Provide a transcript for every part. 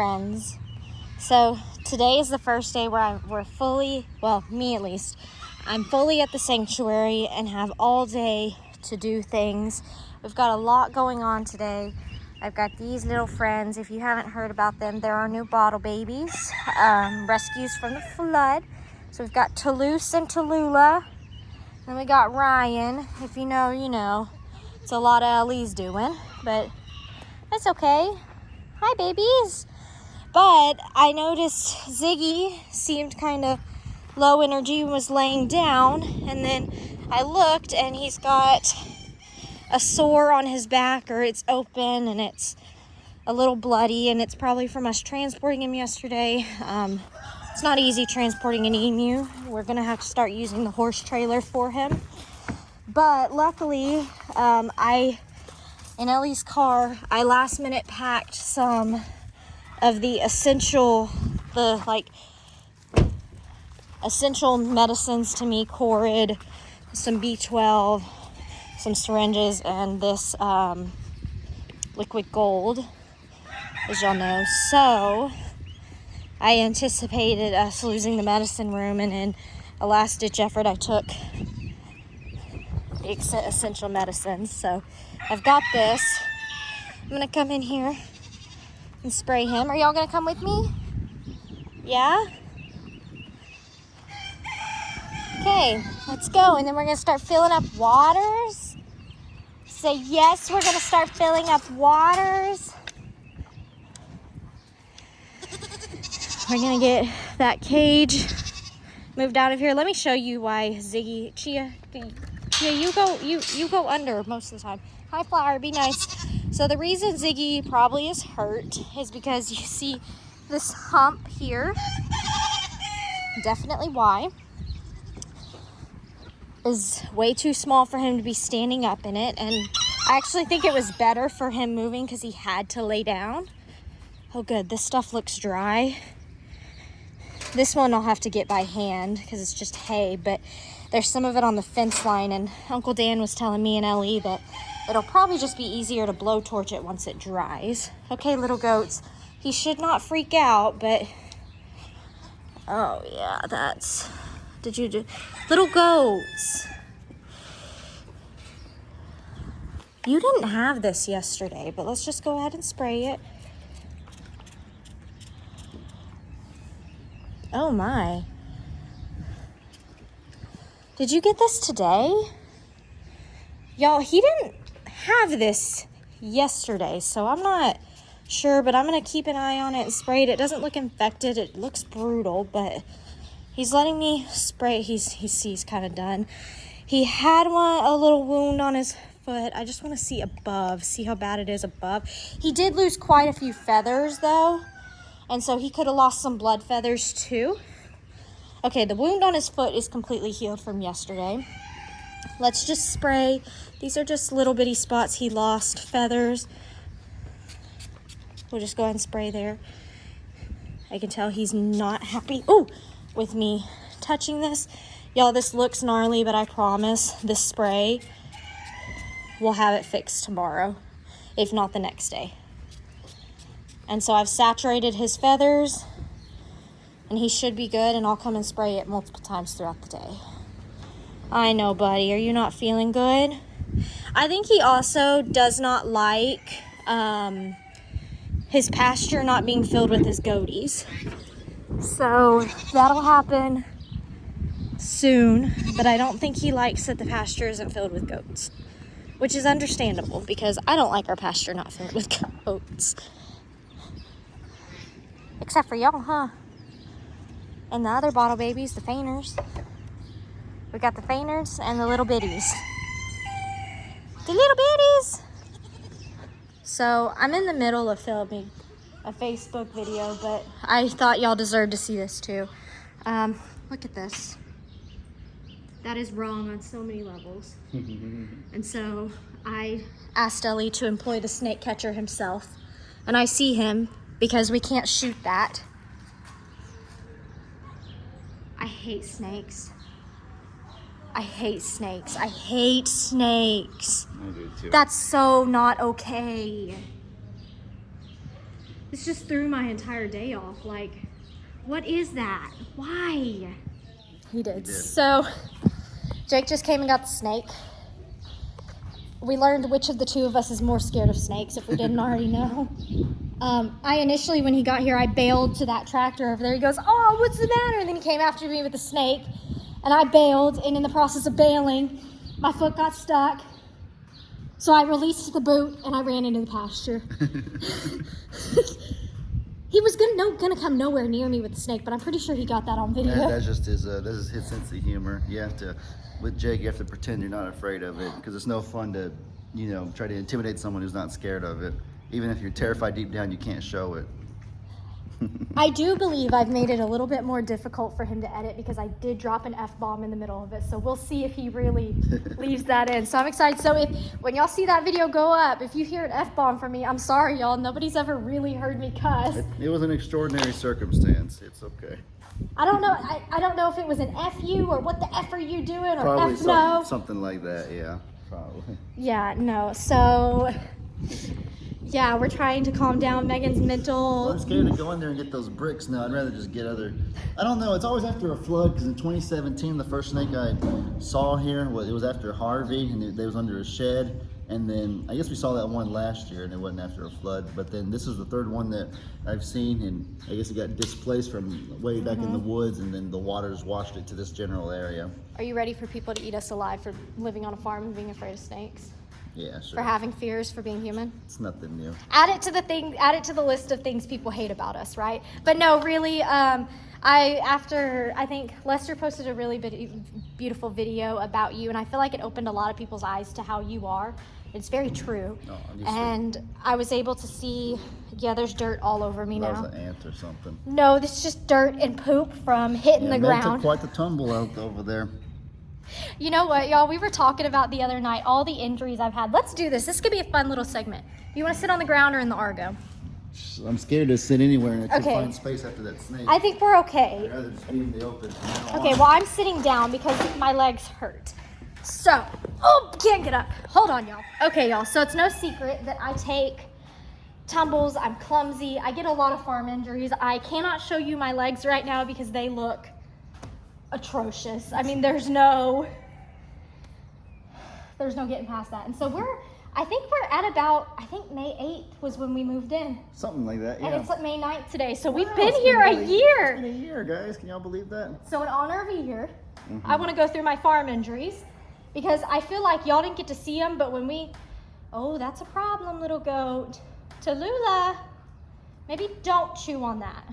friends. So today is the first day where we're fully, well, me at least, I'm fully at the sanctuary and have all day to do things. We've got a lot going on today. I've got these little friends. If you haven't heard about them, they're our new bottle babies, rescues from the flood. So we've got Toulouse and Tallulah. Then we got Ryan. If you know, you know. It's a lot of Ellie's doing, but that's okay. Hi, babies. But I noticed Ziggy seemed kind of low energy and was laying down. And then I looked and he's got a sore on his back, or it's open and it's a little bloody, and it's probably from us transporting him yesterday. It's not easy transporting an emu. We're gonna have to start using the horse trailer for him. But luckily, in Ellie's car, I last minute packed some of the essential medicines to me, Corid, some B12, some syringes, and this liquid gold, as y'all know. So I anticipated us losing the medicine room, and in a last-ditch effort, I took the essential medicines. So I've got this. I'm gonna come in here and spray him. Are y'all gonna come with me? Yeah? Okay, let's go. And then we're gonna start filling up waters. Say yes, we're gonna start filling up waters. We're gonna get that cage moved out of here. Let me show you why Ziggy, Chia, you go under most of the time. Hi, Flower, be nice. So the reason Ziggy probably is hurt is because you see this hump here. Definitely why. Is way too small for him to be standing up in it, and I actually think it was better for him moving because he had to lay down. Oh good, this stuff looks dry. This one I'll have to get by hand because it's just hay, but there's some of it on the fence line, and Uncle Dan was telling me and Ellie that it'll probably just be easier to blowtorch it once it dries. Okay, little goats, he should not freak out, but oh yeah, that's... Did you do... Little goats. You didn't have this yesterday, but let's just go ahead and spray it. Oh my. Did you get this today? Y'all, he didn't have this yesterday, so I'm not sure, but I'm going to keep an eye on it and spray it. It doesn't look infected. It looks brutal, but... He's letting me spray. He's kind of done. He had a little wound on his foot. I just want to see above, see how bad it is above. He did lose quite a few feathers though, and so he could have lost some blood feathers too. Okay, the wound on his foot is completely healed from yesterday. Let's just spray. These are just little bitty spots he lost feathers. We'll just go ahead and spray there. I can tell he's not happy. Oh! With me touching this. Y'all, this looks gnarly, but I promise this spray will have it fixed tomorrow, if not the next day. And so I've saturated his feathers, and he should be good, and I'll come and spray it multiple times throughout the day. I know, buddy. Are you not feeling good? I think he also does not like his pasture not being filled with his goaties. So that'll happen soon, but I don't think he likes that the pasture isn't filled with goats, which is understandable because I don't like our pasture not filled with goats. Except for y'all, huh? And the other bottle babies, the fainers. We got the fainers and the little bitties. The little bitties! So I'm in the middle of filming a Facebook video, but I thought y'all deserved to see this too. Look at this. That is wrong on so many levels. And so I asked Ellie to employ the snake catcher himself, and I see him because we can't shoot that. I hate snakes. I hate snakes. I hate snakes. I do too. That's so not okay. This just threw my entire day off. Like, what is that? Why? He did. So, Jake just came and got the snake. We learned which of the two of us is more scared of snakes, if we didn't already know. I initially, when he got here, I bailed to that tractor over there. He goes, oh, what's the matter? And then he came after me with the snake, and I bailed, and in the process of bailing, my foot got stuck. So I released the boot, and I ran into the pasture. He was gonna come nowhere near me with the snake, but I'm pretty sure he got that on video. That's just his sense of humor. You have to, with Jake, you have to pretend you're not afraid of it, because it's no fun to, try to intimidate someone who's not scared of it. Even if you're terrified deep down, you can't show it. I do believe I've made it a little bit more difficult for him to edit because I did drop an F-bomb in the middle of it. So we'll see if he really leaves that in. So I'm excited. So when y'all see that video go up, if you hear an F-bomb from me, I'm sorry, y'all. Nobody's ever really heard me cuss. It was an extraordinary circumstance. It's okay. I don't know. I don't know if it was an F-you or what the F are you doing or Probably F-no. something like that, yeah. Probably. Yeah, no. So... yeah, we're trying to calm down Megan's mental. Well, I'm scared to go in there and get those bricks now. I'd rather just get other... I don't know. It's always after a flood, because in 2017, the first snake I saw here, it was after Harvey, and it was under a shed. And then I guess we saw that one last year, and it wasn't after a flood. But then this is the third one that I've seen, and I guess it got displaced from way back in the woods, and then the waters washed it to this general area. Are you ready for people to eat us alive for living on a farm and being afraid of snakes? Yeah, sure. For having fears, for being human? It's nothing new. Add it to the list of things people hate about us, right? But no, really, I think Lester posted a really beautiful video about you, and I feel like it opened a lot of people's eyes to how you are. It's very true. And I was able to see, yeah, there's dirt all over me now. That was an ant or something. No, this is just dirt and poop from hitting the ground. Took quite the tumble out over there. You know what, y'all? We were talking about the other night, all the injuries I've had. Let's do this. This could be a fun little segment. You want to sit on the ground or in the Argo? I'm scared to sit anywhere and I can't find space after that snake. I think we're okay. I'd rather just be in the open. Okay, well, I'm sitting down because my legs hurt. So, can't get up. Hold on, y'all. Okay, y'all, so it's no secret that I take tumbles. I'm clumsy. I get a lot of farm injuries. I cannot show you my legs right now because they look atrocious. I mean, there's no getting past that. And so I think we're at about, May 8th was when we moved in. Something like that, yeah. And it's like May 9th today. So we've been here a year. It's been a year, guys. Can y'all believe that? So in honor of a year, I want to go through my farm injuries because I feel like y'all didn't get to see them, but when that's a problem, little goat. Tallulah, maybe don't chew on that.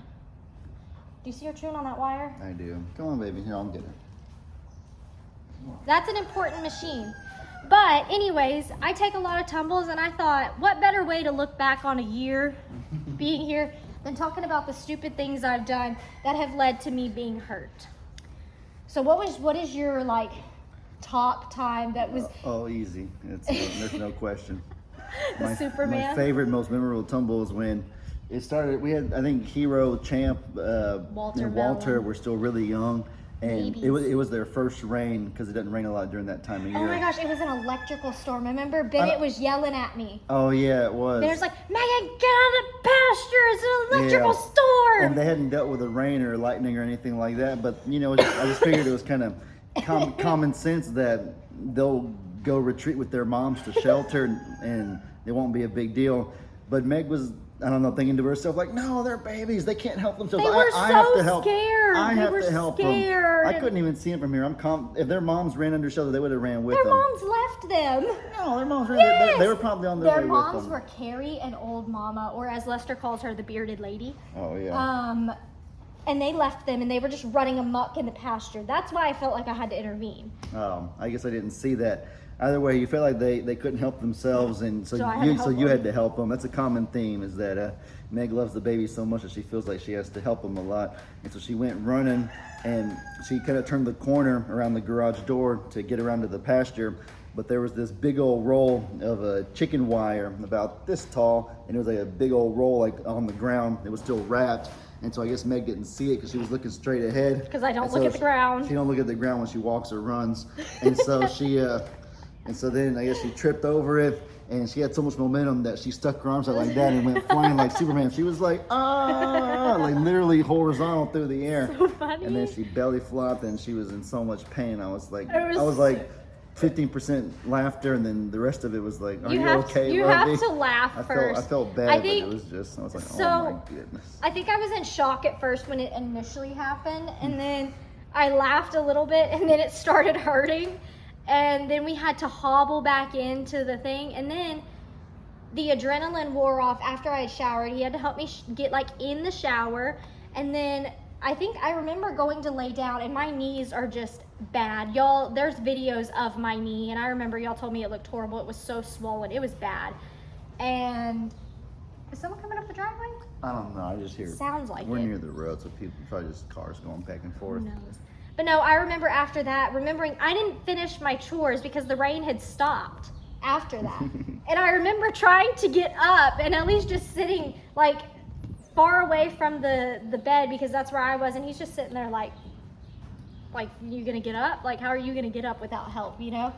Do you see her chewing on that wire? I do. Come on, baby. Here, I'll get her. That's an important machine. But anyways, I take a lot of tumbles, and I thought, what better way to look back on a year being here than talking about the stupid things I've done that have led to me being hurt. So what is your top time that was... easy. There's no question. Superman? My favorite, most memorable tumble is when it started. We had, I think, Hero, Champ, Walter and Walter were still really young, and it was their first rain because it doesn't rain a lot during that time of year. Oh my gosh, it was an electrical storm. Remember, Bennett was yelling at me. Oh yeah, it was. Bennett's like, Megan, get out of the pasture! It's an electrical storm. And they hadn't dealt with the rain or lightning or anything like that, but I just figured it was kind of common sense that they'll go retreat with their moms to shelter and it won't be a big deal. But Meg was, I don't know, thinking to herself like, no, they're babies. They can't help themselves. They were I have to help. Scared. I have to help them. I And couldn't even see them from here. If their moms ran under shelter, they would have ran with them. their moms left them. No, their moms ran. Yes. They were probably on their way with them. Their moms were Carrie and old mama, or as Lester calls her, the bearded lady. Oh yeah. And they left them, and they were just running amok in the pasture. That's why I felt like I had to intervene. I guess I didn't see that. Either way, you felt like they couldn't help themselves, and so you had to help them. That's a common theme, is that Meg loves the baby so much that she feels like she has to help them a lot. And so she went running, and she kind of turned the corner around the garage door to get around to the pasture. But there was this big old roll of chicken wire about this tall, and it was like a big old roll on the ground. It was still wrapped. And so I guess Meg didn't see it because she was looking straight ahead. Because I don't look at the ground. She don't look at the ground when she walks or runs. And so and so then I guess she tripped over it, and she had so much momentum that she stuck her arms out like that and went flying like Superman. She was like, ah, like literally horizontal through the air. So funny. And then she belly flopped, and she was in so much pain. I was like 15% laughter, and then the rest of it was like, are you okay, You Robbie? have to laugh first. I felt bad, but it was just, I was like, oh my goodness. I think I was in shock at first when it initially happened, and then I laughed a little bit, and then it started hurting, and then we had to hobble back into the thing, and then the adrenaline wore off after I had showered. He had to help me get like in the shower, and then I think I remember going to lay down, and my knees are just bad. Y'all, there's videos of my knee, and I remember y'all told me it looked horrible. It was so swollen. It was bad. And is someone coming up the driveway? I don't know. I just hear. Sounds like we're it. near the road, so people probably just cars going back and forth. Who knows? But no, I remember after that, remembering I didn't finish my chores because the rain had stopped after that. And I remember trying to get up and at least just sitting like far away from the bed, because that's where I was, and he's just sitting there like you gonna get up? Like, how are you gonna get up without help, you know?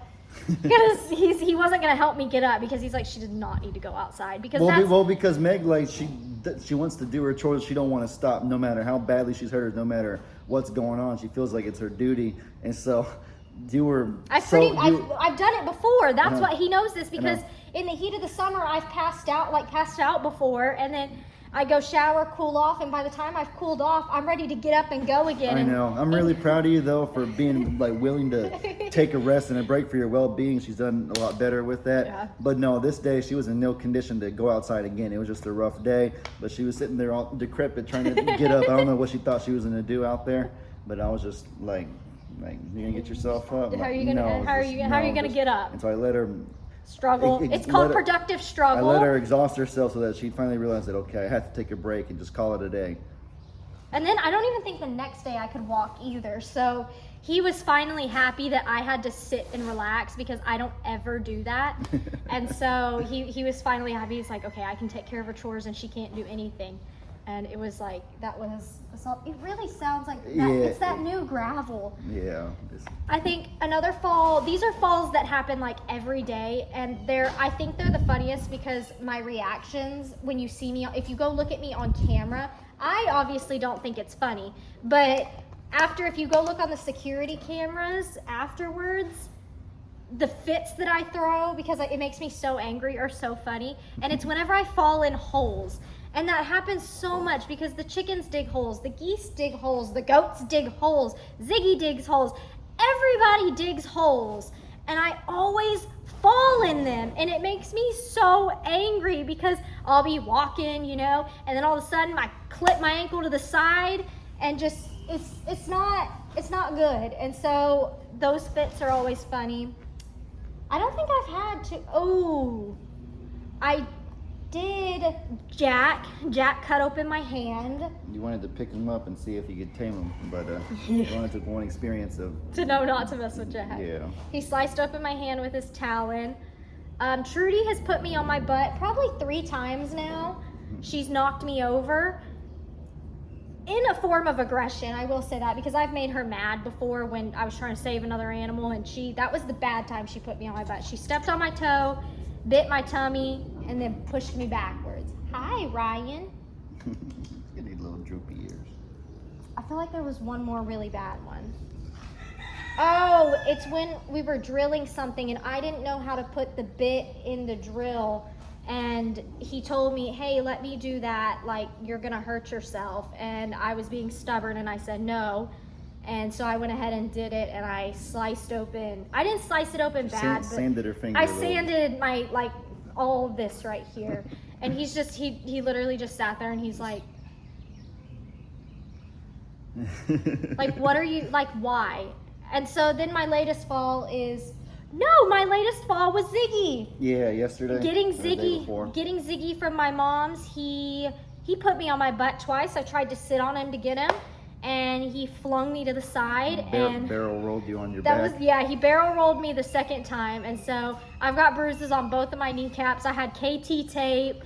Because he wasn't gonna help me get up, because he's like, she did not need to go outside, because because Meg, like, she wants to do her chores. She don't want to stop no matter how badly she's hurt, no matter what's going on. She feels like it's her duty, and so I've done it before. That's what he knows this, because in the heat of the summer I've passed out before, and then I go shower, cool off, and by the time I've cooled off, I'm ready to get up and go again. I know. I'm really proud of you, though, for being like willing to take a rest and a break for your well-being. She's done a lot better with that. Yeah. But no, this day she was in no condition to go outside again. It was just a rough day. But she was sitting there all decrepit, trying to get up. I don't know what she thought she was going to do out there, but I was just like, you're gonna get yourself up. How are you gonna get up? And so I let her struggle. It's called productive struggle. I let her exhaust herself so that she finally realized that, okay, I have to take a break and just call it a day. And then I don't even think the next day I could walk either. So he was finally happy that I had to sit and relax, because I don't ever do that. And so he was finally happy. He's like, okay, I can take care of her chores and she can't do anything. And it was like, it really sounds like that. It's that new gravel. Yeah. I think another fall, these are falls that happen like every day, and I think they're the funniest, because my reactions when you see me, if you go look at me on camera, I obviously don't think it's funny, but if you go look on the security cameras afterwards, the fits that I throw, because it makes me so angry, are so funny. And it's whenever I fall in holes. And that happens so much, because the chickens dig holes, the geese dig holes, the goats dig holes, Ziggy digs holes, everybody digs holes, and I always fall in them, and it makes me so angry, because I'll be walking, you know, and then all of a sudden I clip my ankle to the side, and just it's not good. And so those fits are always funny. I don't think I've had to. I did. Jack cut open my hand. You wanted to pick him up and see if you could tame him, but you only took one experience to know not to mess with Jack. Yeah. He sliced open my hand with his talon. Trudy has put me on my butt probably 3 times now. She's knocked me over in a form of aggression. I will say that, because I've made her mad before when I was trying to save another animal, and that was the bad time she put me on my butt. She stepped on my toe, bit my tummy, and then pushed me backwards. Hi, Ryan. You need little droopy ears. I feel like there was one more really bad one. Oh, it's when we were drilling something, and I didn't know how to put the bit in the drill, and he told me, hey, let me do that, like, you're gonna hurt yourself. And I was being stubborn, and I said no. And so I went ahead and did it, and I sliced open. I didn't slice it open bad, but sanded her finger. I sanded my, like, all of this right here. And he literally just sat there, and he's like, what are you, like, why? And so then my latest fall was Ziggy. Yeah, yesterday. Getting Ziggy from my mom's. He put me on my butt twice. I tried to sit on him to get him, and he flung me to the side and barrel rolled you on your back. He barrel rolled me the second time, and so I've got bruises on both of my kneecaps. I had KT tape,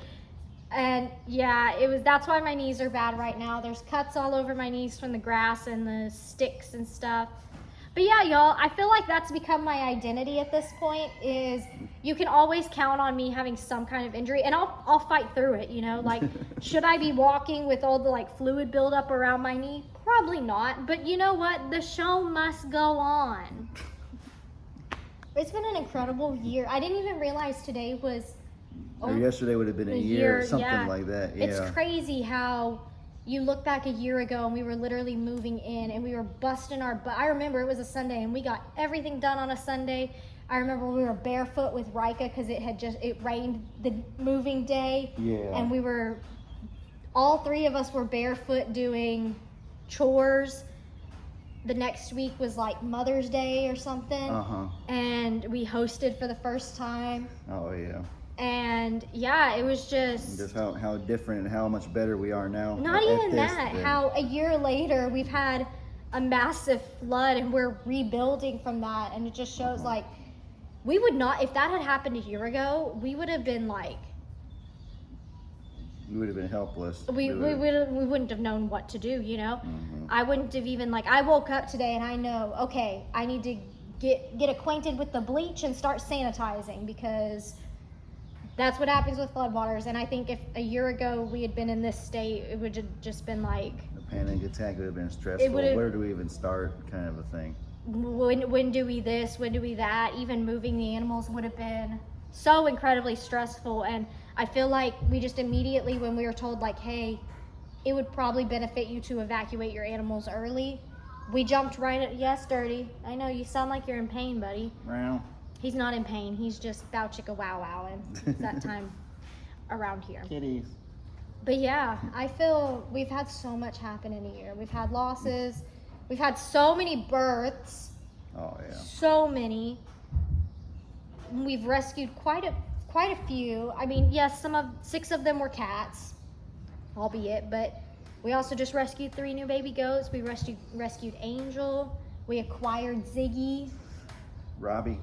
and that's why my knees are bad right now. There's cuts all over my knees from the grass and the sticks and stuff. But yeah, y'all, I feel like that's become my identity at this point, is you can always count on me having some kind of injury, and I'll fight through it, you know? Like, should I be walking with all the, like, fluid buildup around my knee? Probably not, but you know what? The show must go on. It's been an incredible year. I didn't even realize today was... Or yesterday would have been a year, something like that, yeah. It's crazy how... You look back a year ago and we were literally moving in and we were busting our butt. I remember it was a Sunday and we got everything done on a Sunday. I remember we were barefoot with Rika because it rained the moving day. Yeah. And all three of us were barefoot doing chores. The next week was like Mother's Day or something. And we hosted for the first time. Oh, yeah. And yeah, it was just how different and how much better we are now. Not even that, how a year later we've had a massive flood and we're rebuilding from that, and it just shows like we would not, if that had happened a year ago, we would have been like, we would have been helpless. We wouldn't have known what to do, you know. I wouldn't have even, like, I woke up today and I know, okay, I need to get acquainted with the bleach and start sanitizing, because that's what happens with floodwaters. And I think if a year ago we had been in this state, it would have just been like... A panic attack would have been stressful. Where do we even start, kind of a thing. When do we this? When do we that? Even moving the animals would have been so incredibly stressful. And I feel like we just immediately, when we were told like, hey, it would probably benefit you to evacuate your animals early, we jumped right at, yes, Dirty. I know, you sound like you're in pain, buddy. Well... He's not in pain. He's just bow chicka wow wow, and it's that time around here. Kitties. But yeah, I feel we've had so much happen in a year. We've had losses. We've had so many births. Oh yeah. So many. We've rescued quite a few. I mean, yes, 6 of them were cats, albeit, but we also just rescued 3 new baby goats. We rescued Angel. We acquired Ziggy. Robbie.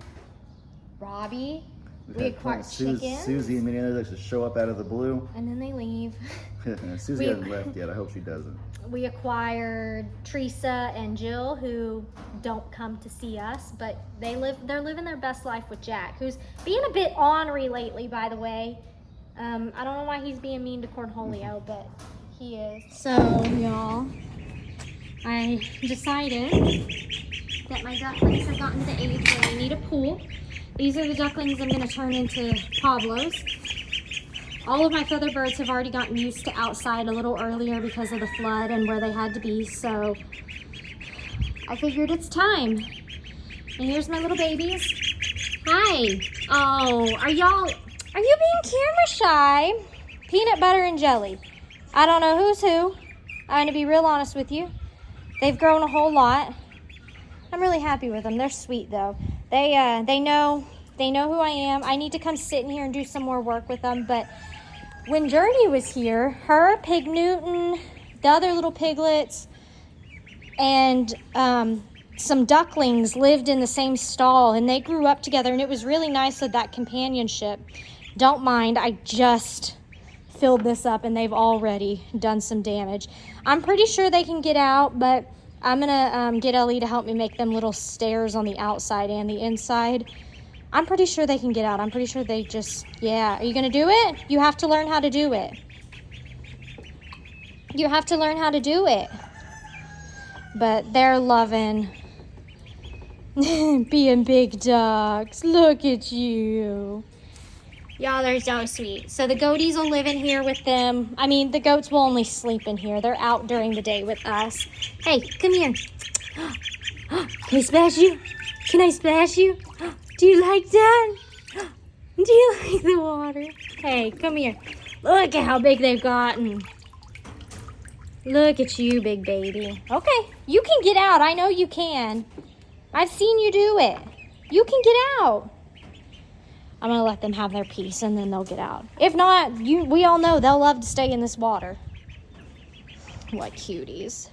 We acquired chickens. Susie and many others just show up out of the blue. And then they leave. Susie hasn't left yet. I hope she doesn't. We acquired Teresa and Jill, who don't come to see us, but they're living their best life with Jack, who's being a bit ornery lately, by the way. I don't know why he's being mean to Cornholio, but he is. So, y'all, I decided that my ducklings have gotten to the age where they need a pool. These are the ducklings I'm going to turn into Pablos. All of my feather birds have already gotten used to outside a little earlier because of the flood and where they had to be, so I figured it's time. And here's my little babies. Hi. Oh, are you being camera shy? Peanut butter and jelly. I don't know who's who. I'm going to be real honest with you. They've grown a whole lot. I'm really happy with them. They're sweet though. They know who I am. I need to come sit in here and do some more work with them. But when Journey was here, her, Pig Newton, the other little piglets, and some ducklings lived in the same stall, and they grew up together, and it was really nice of that companionship. Don't mind, I just filled this up and they've already done some damage. I'm pretty sure they can get out, but I'm gonna get Ellie to help me make them little stairs on the outside and the inside. I'm pretty sure they can get out. I'm pretty sure they just, yeah. Are you gonna do it? You have to learn how to do it. You have to learn how to do it. But they're loving being big dogs. Look at you. Y'all, they're so sweet. So the goaties will live in here with them. I mean, the goats will only sleep in here. They're out during the day with us. Hey, come here. Can I splash you? Can I splash you? Do you like that? Do you like the water? Hey, come here. Look at how big they've gotten. Look at you, big baby. Okay, you can get out. I know you can. I've seen you do it. You can get out. I'm gonna let them have their peace and then they'll get out. If not, we all know they'll love to stay in this water. What cuties.